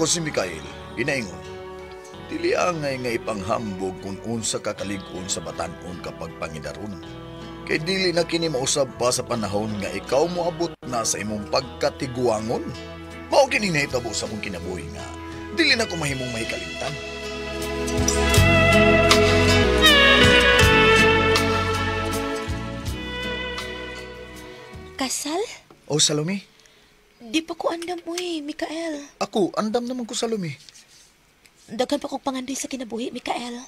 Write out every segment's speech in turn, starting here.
ako si Mikael, ginaingon. Dili angay nga ipanghambog kung unsa ka kalig-on sa batan-on kapag pangidaron. Kay dili na kini mausab pa sa panahon nga ikaw moabot na sa imong pagkatiguangon. Mao kini nahitabo sa akong kinabuhi nga dili na ko mahimong mahikalimtan. Kasal? O Salome, Di pa ko andam Mikael. ako andam naman ko Salome. Daghan pa kong pangandoy sa kinabuhi, Mikael.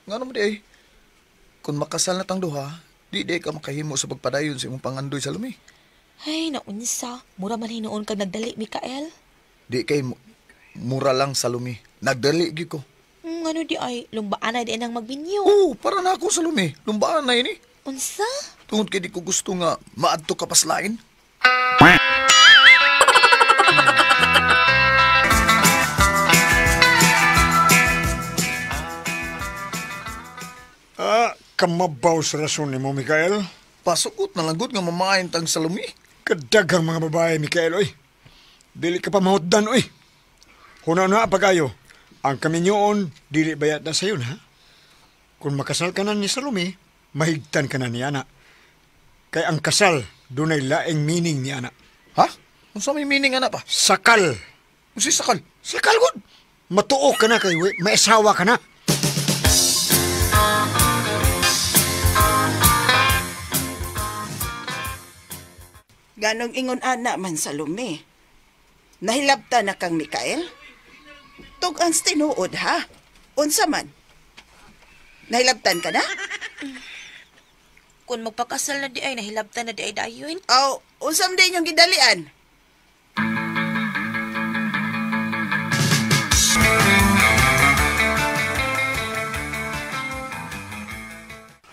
Nga naman di ay. Kung makasal na tang duha, di ka makahimo sa pagpadayon sa imong pangandoy Salome. Ay, naunsa. Mura man hinoon kag nagdali, Mikael. Di kay mura lang Salome. Nagdali gi ko. Ano di ay, lumbaan na di nang magbinyo. Oo, para na ako Salome. Lumbaan na ini. Unsa? Tungod kay di ko gusto nga maadto ka paslain. Kamabaw sa rason ni mo, Mikael. Pasukot na lang gud nga mamain tang Salome. Kadaghang mga babae, Mikael, oy. Dili ka pa mahutdan, oy. Huna na pagayo. Ang kaminyoon, dili bayad na sayon, ha? Kung makasal ka na ni Salome, mahigtan ka na ni Ana. Kay ang kasal, dunay laing meaning ni Ana. Ha? Unsa may meaning ana pa? Sakal. Unsa sakal? Sakal gud. Matuo ka na kay may asawa ka na. Ganong ingon ana man Salome. Nahilabta na kang Mikael? Tug ang tinuod ha? Unsa man? Nahilabtan ka na? Kung magpakasal na di ay, nahilabtan na di ay dayon. Aw, unsam din yung gidalian?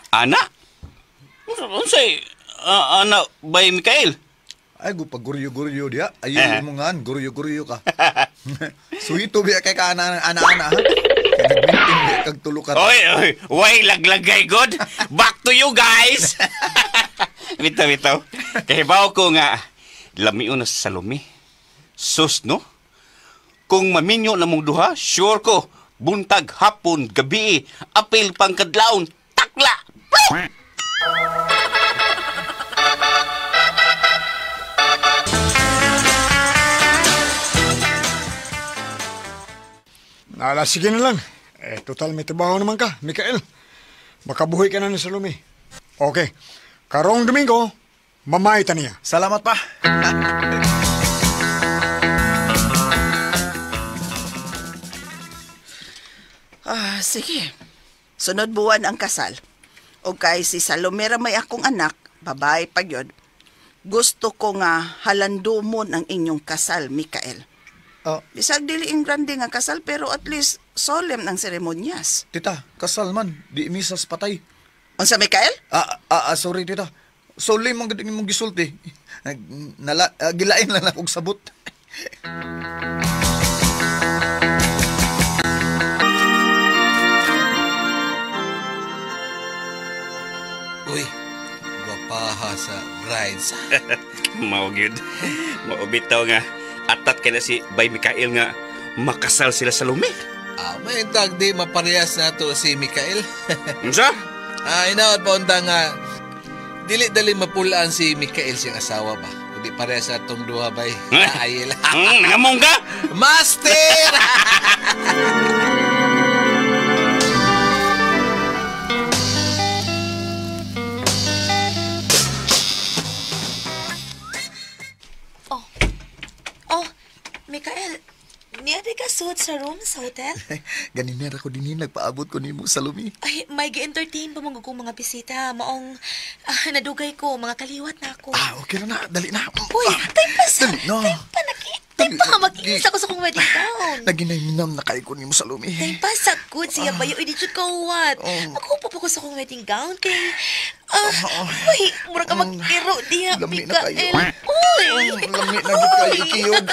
Ana? Unsay ana bay Mikael? Ay, pag guryo-guryo diya. Ayaw mo nga, guryo-guryo ka. Suhito biya kay ka ana-ana ha. Nag-meeting biya kag tulo ka. Oy, way laglagay god. Back to you guys. Bitaw. Kay bawo ko nga lamion na sa Salome. Sus no? Kung maminyo na mong duha, sure ko buntag, hapon, gabi, apil pang kadlawon, takla. Sige na lang. Total may trabaho naman ka, Mikael. Makabuhay ka na ni Salome. Okay. Karong Domingo, mamay ta niya. Salamat pa. Sige. Sunod buwan ang kasal. O kay si Salome ra may akong anak, babae pa yun. Gusto ko nga halandumon ang inyong kasal, Mikael. Bisag dili ing grande nga kasal pero at least solemn ang seremonyas. Tita, kasal man. Di misas patay. Unsa Mikael? Sorry tita. Solemn man gid imong gisulti. Gilain lang akong sabot. Uy, gwapaha sa brides. Mao gyud. Mao bitaw nga atat kay na si Bay Mikael nga makasal sila sa Salome. May tag di maparehas na to si Mikael. Unsa? Inaot pa unta nga dili-dali mapulaan si Mikael siyang asawa ba. Kundi parehas na tong duha bay. Ayil. Nangamong ka? Master! Mikael, niya di ka suot sa room sa hotel? Ganinera ko din nagpaabot ko nimo Salome. Ay, may gi-entertain pa mga kong mga bisita. Maong nadugay ko, mga kaliwat na ako. Okay na. Dali na. Uy, time pa sa... Dali na. Time pa, mag-inis ako sa kong wedding gown. Naginay-minam na kayo ko nimo Salome. Time pa, sagod siya ba yung editsyon ka what? Maghupo pa ko sa kong wedding gown kay... uy, mura ka mag-iro diya, Lami na kayo. Mikael. Uy! Lami na di kayo kiyod.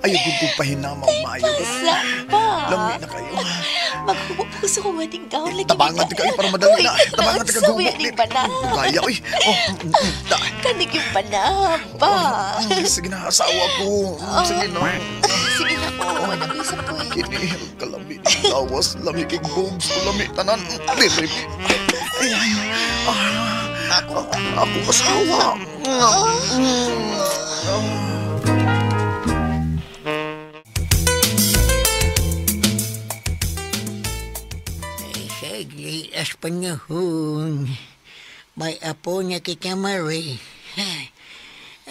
Ayaw kong pahinama maayo. Sapa. Lami na kayo. Maghubo po sa kong wedding gown. Lagi Tabangan ti kayo para madali na. Tabangan ti Sa kagubok wedding banal. Gaya, oy. Oh, Kanig yung panaba. sige na, asawa ko. Sige na. Sige na po. Wala ko isa po. Kini, kalami. Lawas, lami kay boobs. Lami, tanan. Diri. Ay, ako asawa. Saglit as panahon. May apo niya kita Marie.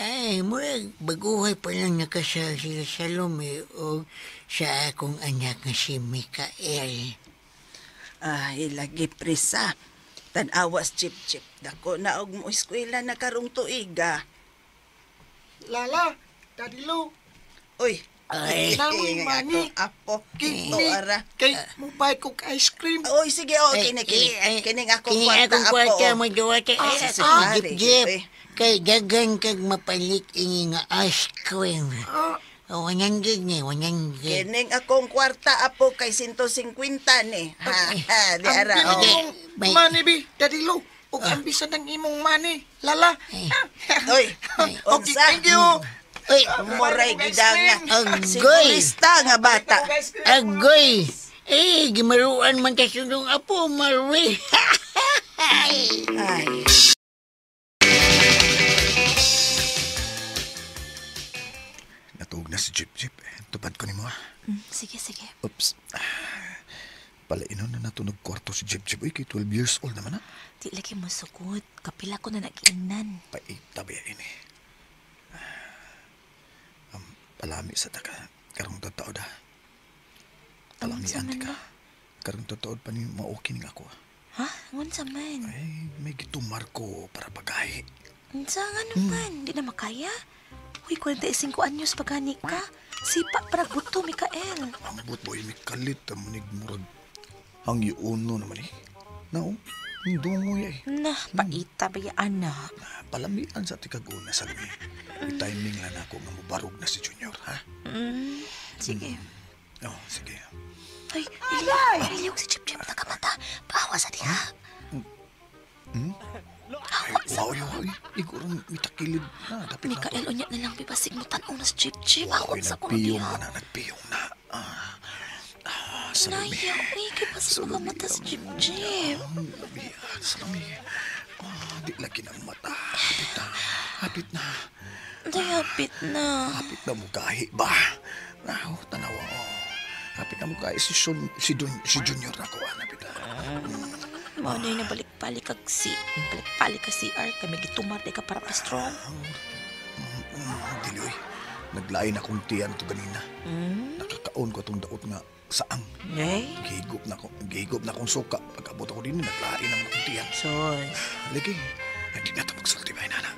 Ay, murag baguhay pa lang nakasal sila sa Salome o sa akong anak na si Mikael. Ay, lagi prisa. Tanawas chip-chip. Dako na og mo eskwela na karong tuiga. Lala, Daddy Lou, Uy, Ay. Namoy, mani. Apo, Kini, to ara. kay mubay kong ice cream. Uy, sige, kini. Kining akong kwarta, akong kwarta, apo. magawa ka. si Jip, pare, jip. eh. Kay dagan kag mapalik ini nga ice cream. Wanyan gid ni, wanyan gid. Kining akong kwarta, apo, kay 150 ni. Ha, di ara, Ang Hindi. imong May- money, bi, Daddy Lou. Ug ang bisa ng imong money. Lala. Uy, Okay, unsa? thank you. Uy, Moray gidanga. Agoy. Sigurista nga bata. agoy. Gimaruan man ka sunong apo, Marie. Ay. Natuog na si Jeep. Tupad ko ni mo. Sige, sige. Oops. Palainon na natunog kwarto si Jeep. Uy, kay 12 years old naman na. Di lagi mo sugod. Kapila ko na nag-inan. Paita ba yan ini? Palami sa taka. Karong totoo da. Palamian ti ka. Karong totoo pa ni maokin nga ako. Ha? Ngunsa man? Ay, may gitumar ko para pagahi. Ngunsa nga naman? Di na makaya? Uy, 45 anyos pagani ka. Sipa para buto, Mikael. Ambot boy, may kalit. Manig murag. Ang iuno naman eh. Nao, yung dungoy eh. Nah, paita ba ya, anak? Palamian sa tikaguna sa lumi. I-timing lang ako nga mubarog na si Junior, ha? Sige. Oh, sige. Ay, iliw si Chip Chip nakamata. Paawa sa diha. Ay, wow, wow, igurang mitakilid na. Dapat na Mikael, unya na lang bibasig mo tanong na si Chip Chip. Wow, Ako sa kong nagpiyong diha. na, nagpiyong na. Sa lumi. Naya, uy, kipasig mo kamata si Chip Chip. Labihan, sa lumi. Di lagi ng mata. Hapit na. Dayapit na. Hapit na mo gahi ba? Tanawa, Hapit na mo gahi si Junior ako, hapit na. Maunay na balik-balik kag balik-balik ka CR kay may gitumar di ka para pa-strong. Diloy, naglain akong tiyan to ganina. Nakakaon ko itong daot nga saang. Nay? Gihigop na akong suka. Pag-abot ako din, naglain ang akong tiyan. Sos. Lagi, hindi na ito magsulti ba, nana?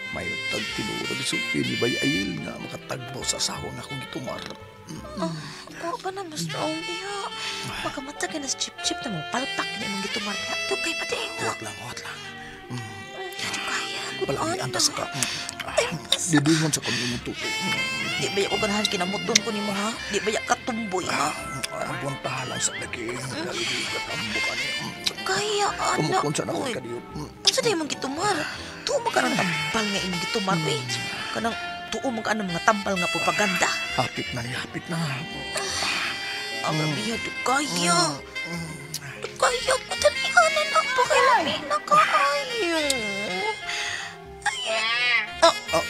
May tag-tinurag sulti ni Bay Ayil nga makatagbaw sa asawa nga akong gitumar. Ako ba na mas strong diha? Makamata ka na si Chip Chip na mo palpak na imong gitumar diha. Tugay pa din na. Huwag lang. Hindi kaya. Palamian ta sa ka. Didingon sa kami mong tutoy. Di ba yung ganahan kinamuton ko ni mo ha? Di ba yung katumboy ha? Buwan tahalang sa lagi. Naligat ang buka niya. Kaya anak. Kumukon sa nakon Uy, ka diyo. Ang sa imong gitumar. Tuo mo ka ng tambal nga imong gitumar be. Kanang tuo mo ka ng mga tambal nga propaganda. Hapit na. Ang rabiya, di kaya. Di kaya ko talianan ang pakilamina ka.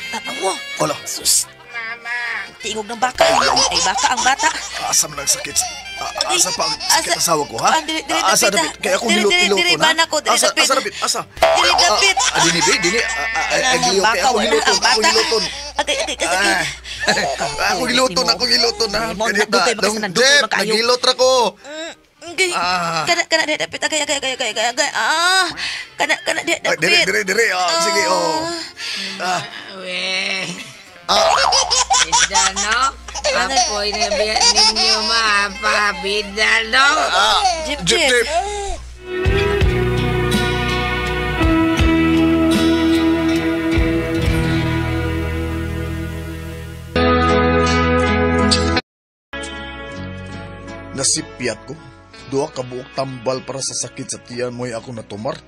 Tanawa. Wala. Sus. Tingog ng baka. Ay, baka ang bata. Asam lang sakit. Asa pa ang Asa- sakit asawa ko, ha? Dili Asa dapit, dapit. Kaya ako Dili niluto na. bana ko. Dili Asa dapit. dapit. Asa. Dili dapit. Dini, be. Dini. Agliyo. Kaya ako wala niluto. ang bata. Ako niluto. Okay, kasakit. Ako giluto na. Mo, nagdugay ba kasi nagdugay Dep, ba kayo? nagilot ra ko. Okay. Kana di dapit. Agay. Kana di dapit. Dire. Sige, Bidano, apoy na biya ninyo mapa, Bidano. Jeep. Jeep. nasipyat ko. Duha ka buok tambal para sa sakit sa tiyan mo'y ako natumar.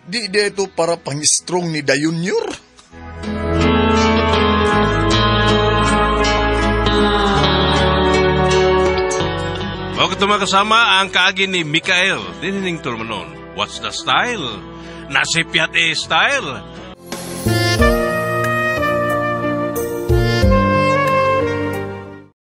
Di ito para pang-strong ni Dayunyor. O katuma kasama ang kaagi ni Mikael, dinining turmanon. What's the style? Nasipyat style.